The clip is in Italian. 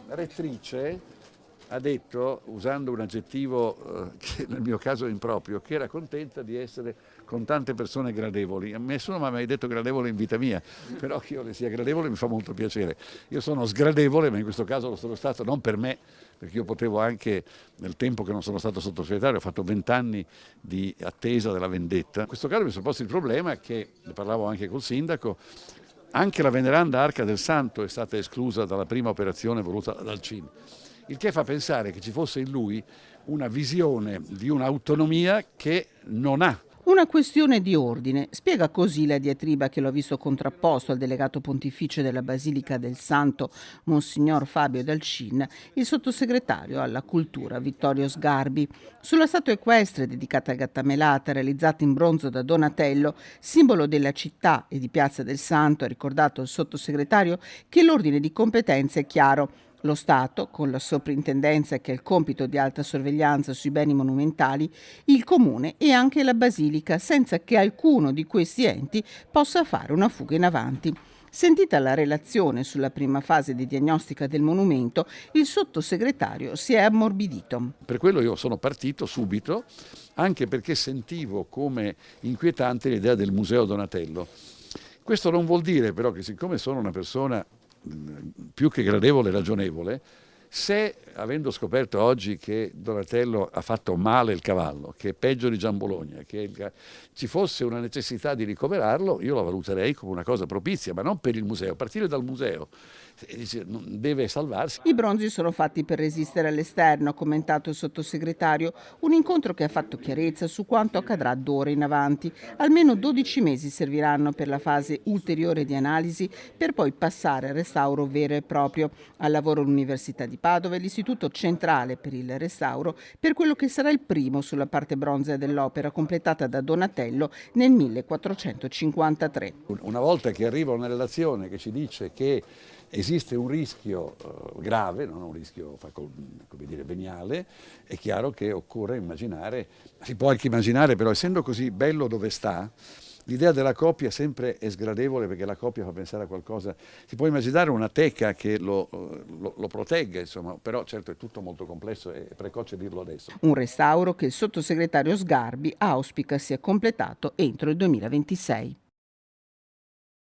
rettrice ha detto, usando un aggettivo che nel mio caso è improprio, che era contenta di essere con tante persone gradevoli. Nessuno mi ha mai detto gradevole in vita mia, però che io le sia gradevole mi fa molto piacere. Io sono sgradevole, ma in questo caso lo sono stato non per me, perché io potevo anche, nel tempo che non sono stato sottosegretario, ho fatto 20 anni di attesa della vendetta. In questo caso mi sono posto il problema che, ne parlavo anche col sindaco, anche la veneranda Arca del Santo è stata esclusa dalla prima operazione voluta dal CIN, il che fa pensare che ci fosse in lui una visione di un'autonomia che non ha. Una questione di ordine, spiega così la diatriba che l'ho visto contrapposto al delegato pontificio della Basilica del Santo, Monsignor Fabio Dalcin, il sottosegretario alla cultura Vittorio Sgarbi. Sulla statua equestre dedicata a Gattamelata, realizzata in bronzo da Donatello, simbolo della città e di Piazza del Santo, ha ricordato il sottosegretario che l'ordine di competenza è chiaro. Lo Stato, con la soprintendenza che ha il compito di alta sorveglianza sui beni monumentali, il Comune e anche la Basilica, senza che alcuno di questi enti possa fare una fuga in avanti. Sentita la relazione sulla prima fase di diagnostica del monumento, il sottosegretario si è ammorbidito. Per quello io sono partito subito, anche perché sentivo come inquietante l'idea del Museo Donatello. Questo non vuol dire però che, siccome sono una persona più che gradevole e ragionevole, se, avendo scoperto oggi che Donatello ha fatto male il cavallo, che è peggio di Giambologna, che ci fosse una necessità di ricoverarlo, io la valuterei come una cosa propizia, ma non per il museo, a partire dal museo. Deve salvarsi. I bronzi sono fatti per resistere all'esterno, ha commentato il sottosegretario, un incontro che ha fatto chiarezza su quanto accadrà d'ora in avanti. Almeno 12 mesi serviranno per la fase ulteriore di analisi, per poi passare al restauro vero e proprio. Al lavoro l'Università di Padova e l'Istituto Centrale per il Restauro, per quello che sarà il primo sulla parte bronzea dell'opera, completata da Donatello nel 1453. Una volta che arriva una relazione che ci dice che esiste un rischio grave, non un rischio come dire, veniale, è chiaro che occorre immaginare, si può anche immaginare, però essendo così bello dove sta, l'idea della coppia sempre è sgradevole, perché la coppia fa pensare a qualcosa. Si può immaginare una teca che lo protegga, insomma, però certo è tutto molto complesso e è precoce dirlo adesso. Un restauro che il sottosegretario Sgarbi auspica sia completato entro il 2026.